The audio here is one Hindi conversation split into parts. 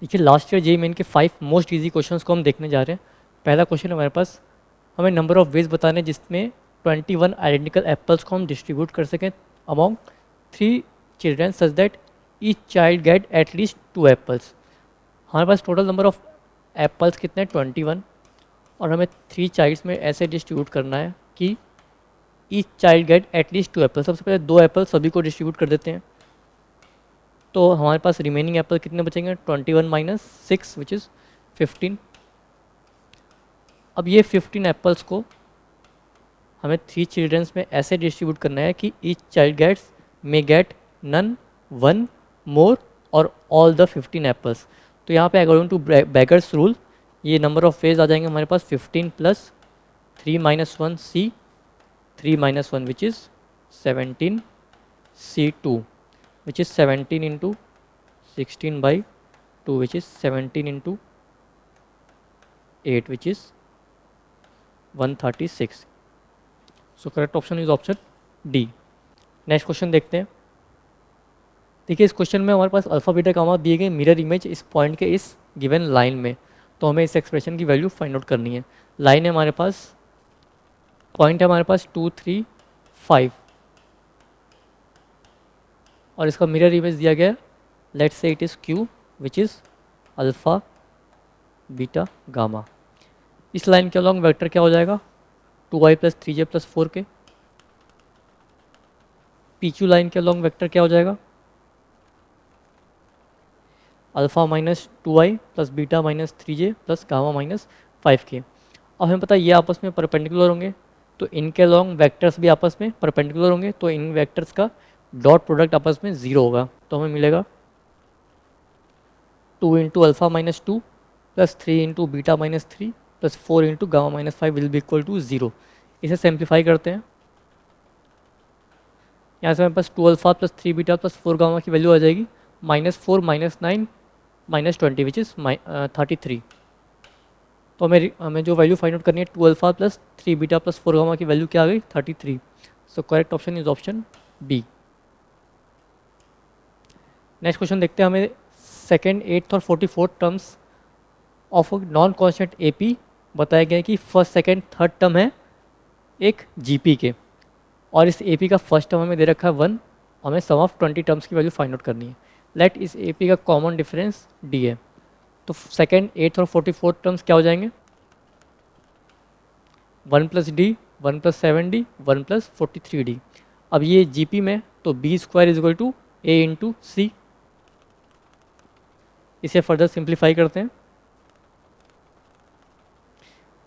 देखिए लास्ट ईयर जेईई मेन के 5 मोस्ट इजी क्वेश्चंस को हम देखने जा रहे हैं। पहला क्वेश्चन हमारे पास, हमें नंबर ऑफ वेज बताने जिसमें 21 आइडेंटिकल एप्पल्स को हम डिस्ट्रीब्यूट कर सकें among 3 children such that each child get at least 2 apples. हमारे पास टोटल नंबर ऑफ एप्पल्स कितने हैं 21, और हमें 3 चाइल्ड्स में ऐसे डिस्ट्रीब्यूट करना है कि each child get at least 2 Apple. सबसे पहले 2 एप्पल सभी को डिस्ट्रीब्यूट कर देते हैं, तो हमारे पास रिमेनिंग एप्पल कितने बचेंगे 21 माइनस 6 विच इज़ 15। अब ये 15 एप्पल्स को हमें 3 चिल्ड्रंस में ऐसे डिस्ट्रीब्यूट करना है कि each child gets may get none, one, more और ऑल द 15 एप्पल्स। तो यहाँ पे अकॉर्डिंग टू बेगर्स रूल ये नंबर ऑफ वेज आ जाएंगे हमारे पास 15 plus 3 minus 1 C, 3 minus 1 which is 17 C2 which is 17 into 16 by 2 which is 17 into 8 which is 136. So correct option is option D. Next question देखते हैं। देखिए इस क्वेश्चन में हमारे पास अल्फा बीटा गामा दिए गए मिरर इमेज इस पॉइंट के इस गिवन लाइन में, तो हमें इस एक्सप्रेशन की वैल्यू फाइंड आउट करनी है। लाइन है हमारे पास, पॉइंट है हमारे पास 2 3 5 और इसका मिरर इमेज दिया गया है, let's say it is Q which is alpha beta gamma. इस लाइन के अलॉन्ग वेक्टर क्या हो जाएगा 2i plus 3j plus 4k। PQ line के अलॉन्ग वेक्टर क्या हो जाएगा alpha minus 2i plus beta minus 3j plus gamma minus 5k। अब हमें पता है ये आपस में परपेंडिकुलर होंगे, तो इनके अलॉन्ग वेक्टर्स भी आपस में परपेंडिकुलर होंगे, तो इन वेक्टर्स का डॉट प्रोडक्ट आपस में 0 होगा। तो हमें मिलेगा 2 into alpha minus 2 plus 3 into beta minus 3 plus 4 into gamma minus 5 will be equal to 0। इसे सिंप्लीफाई करते हैं, यहाँ से हमारे पास 2 alpha plus 3 beta plus 4 gamma की वैल्यू आ जाएगी -4 -9 -20 विच इज़ 33। तो हमें जो वैल्यू फाइंड आउट करनी है 2 alpha plus 3 beta plus 4 gamma की वैल्यू क्या आ गई 33। So correct option is option B. Next question देखते हैं। हमें सेकेंड, 8th और 44th terms of non constant AP बताया गया है कि फर्स्ट सेकेंड थर्ड टर्म है एक जीपी के, और इस एपी का फर्स्ट टर्म हमें दे रखा है 1, हमें सम ऑफ 20 टर्म्स की वैल्यू फाइंड आउट करनी है। लेट इस एपी का कॉमन डिफरेंस डी है, तो सेकेंड, 8th और 44th टर्म्स क्या हो जाएंगे 1 plus D, 1 plus 7d, 1 plus 43d। अब ये जीपी में तो B square is equal to A into C. इसे फर्दर सिंप्लीफाई करते हैं,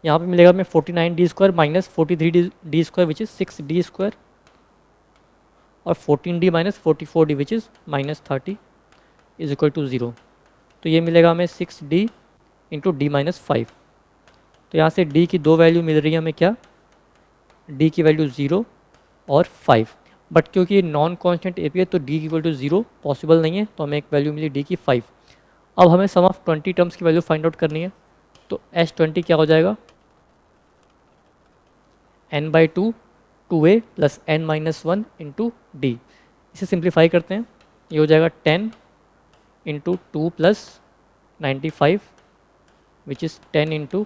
यहाँ पे मिलेगा हमें 49d square minus 43d square which is 6d square, और 14d minus 44d which is -30 is equal to 0। तो ये मिलेगा हमें 6d इंटू डी माइनस 5। तो यहाँ से d की दो वैल्यू मिल रही है हमें, क्या d की वैल्यू 0 और 5, बट क्योंकि ये नॉन कॉन्स्टेंट ए पी है तो d की इक्वल टू 0 पॉसिबल नहीं है, तो हमें एक वैल्यू मिली d की 5। अब हमें सम ऑफ 20 टर्म्स की वैल्यू फाइंड आउट करनी है, तो S20 क्या हो जाएगा n/2 2a plus n minus 1 into D. इसे सिंप्लीफाई करते हैं, ये हो जाएगा 10 into 2 plus 95 which is 10 into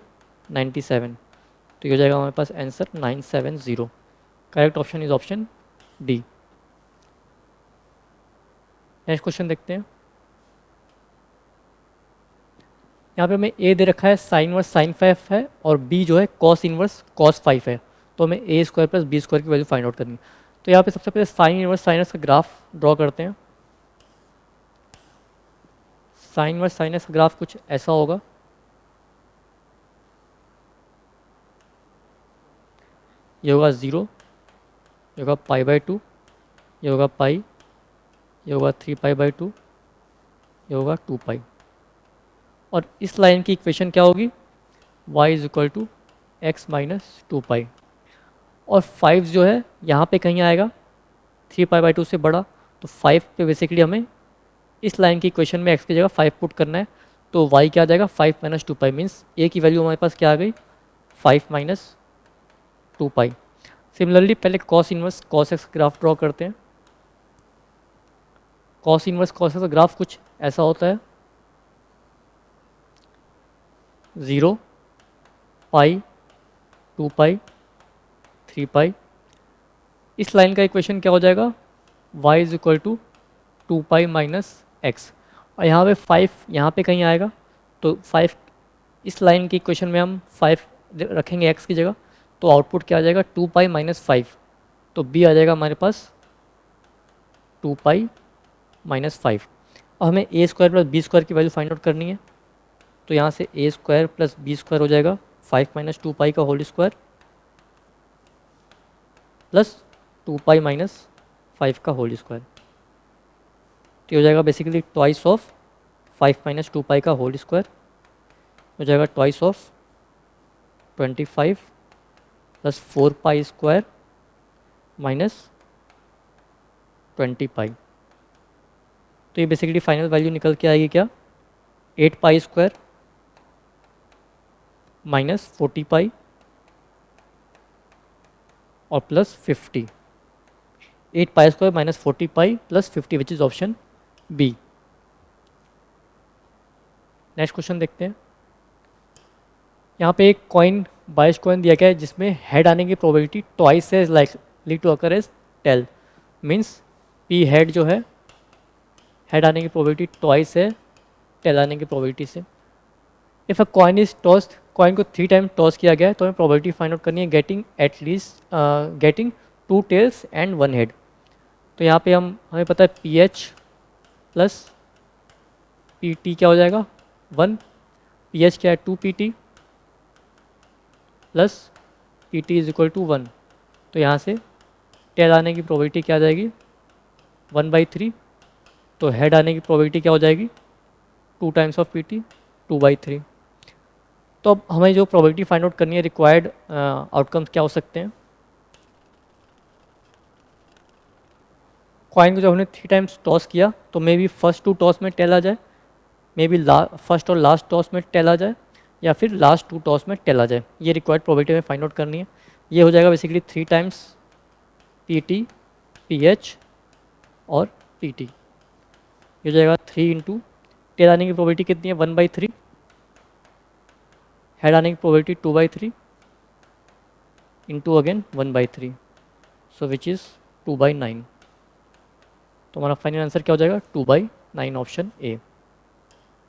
97। तो ये हो जाएगा हमारे पास answer 970। Correct option is option D. Next question देखते हैं। यहाँ पे हमें ए दे रखा है साइन इनवर्स साइन 5 है, और बी जो है कॉस इनवर्स कॉस 5 है, तो हमें A square plus B square की वैल्यू फाइंड आउट करनी है। तो यहाँ पे सबसे पहले साइन इनवर्स साइनस का ग्राफ ड्रॉ करते हैं। साइन इनवर्स साइनस का ग्राफ कुछ ऐसा होगा, ये होगा 0, ये होगा π/2, ये होगा पाई, ये होगा 3π/2, ये होगा 2π। और इस लाइन की इक्वेशन क्या होगी y is equal to x minus 2π। और 5 जो है यहाँ पे कहीं आएगा 3π/2 से बड़ा, तो 5 पे बेसिकली हमें इस लाइन की इक्वेशन में x की जगह 5 पुट करना है, तो y क्या आ जाएगा 5 माइनस 2π मीन्स a की वैल्यू हमारे पास क्या आ गई 5 माइनस 2π। सिमिलरली पहले cos inverse cos x graph draw करते हैं। कॉस इनवर्स कॉस एक्स का ग्राफ कुछ ऐसा होता है, 0, पाई, 2 पाई, 3 पाई। इस लाइन का इक्वेशन क्या हो जाएगा, y is equal to 2 pi minus x. और यहाँ पे 5 यहाँ पे कहीं आएगा, तो 5 इस लाइन की इक्वेशन में हम 5 रखेंगे x की जगह, तो आउटपुट क्या आ जाएगा, 2 पाई माइनस 5। तो b आ जाएगा हमारे पास 2 पाई माइनस 5। और हमें A square plus B square की वैल्यू फाइंड आउट करनी है, तो यहाँ से A square plus B square हो जाएगा 5 माइनस 2 पाई का whole square plus 2 pi minus 5 का होल स्क्वायर। तो ये हो जाएगा basically twice of 5 minus 2 pi का होल स्क्वायर, हो जाएगा twice of 25 plus 4 pi square minus 20 pi. तो ये बेसिकली फाइनल वैल्यू निकल के आएगी क्या, 8 पाई स्क्वायर माइनस 40 पाई और plus 50। 8 pi square minus 40 pi plus 50 which is option B. Next question देखते हैं। यहाँ पे एक कॉइन बाइस कॉइन दिया गया है जिसमें हेड आने की probability twice as likely to occur as tail. Means P head जो है, हेड आने की प्रोबेबिलिटी ट्वाइस है टेल आने की प्रोबेबिलिटी से। If a coin is tossed, coin को 3 टाइम टॉस किया गया है, तो हमें प्रोबेबिलिटी फाइंड आउट करनी है getting at least getting 2 tails and 1 head. तो यहाँ पे हमें पता है P H plus P T क्या हो जाएगा 1, पी एच क्या है 2 P T plus P T is equal to 1। तो यहाँ से टेल आने की प्रोबेबिलिटी क्या आ जाएगी 1/3। तो हेड आने की प्रोबेबिलिटी क्या हो जाएगी 2 टाइम्स ऑफ पी टी 2/3। तो अब हमें जो प्रोबेबिलिटी फाइंड आउट करनी है, रिक्वायर्ड आउटकम्स क्या हो सकते हैं। कॉइन को जब हमने 3 टाइम्स टॉस किया तो मे बी फर्स्ट 2 टॉस में टेल आ जाए, मे बी फर्स्ट और लास्ट टॉस में टेल आ जाए, या फिर लास्ट 2 टॉस में टेल आ जाए। ये रिक्वायर्ड प्रोबेबिलिटी हमें फाइंड आउट करनी है। ये हो जाएगा basically 3 times P T, P H और पी टी। ये हो जाएगा 3 इंटू टेल आने की प्रोबेबिलिटी कितनी है 1/3, हेड आने की probability 2/3 into again 1/3, so which is 2/9। तो हमारा फाइनल आंसर क्या हो जाएगा 2/9, ऑप्शन ए।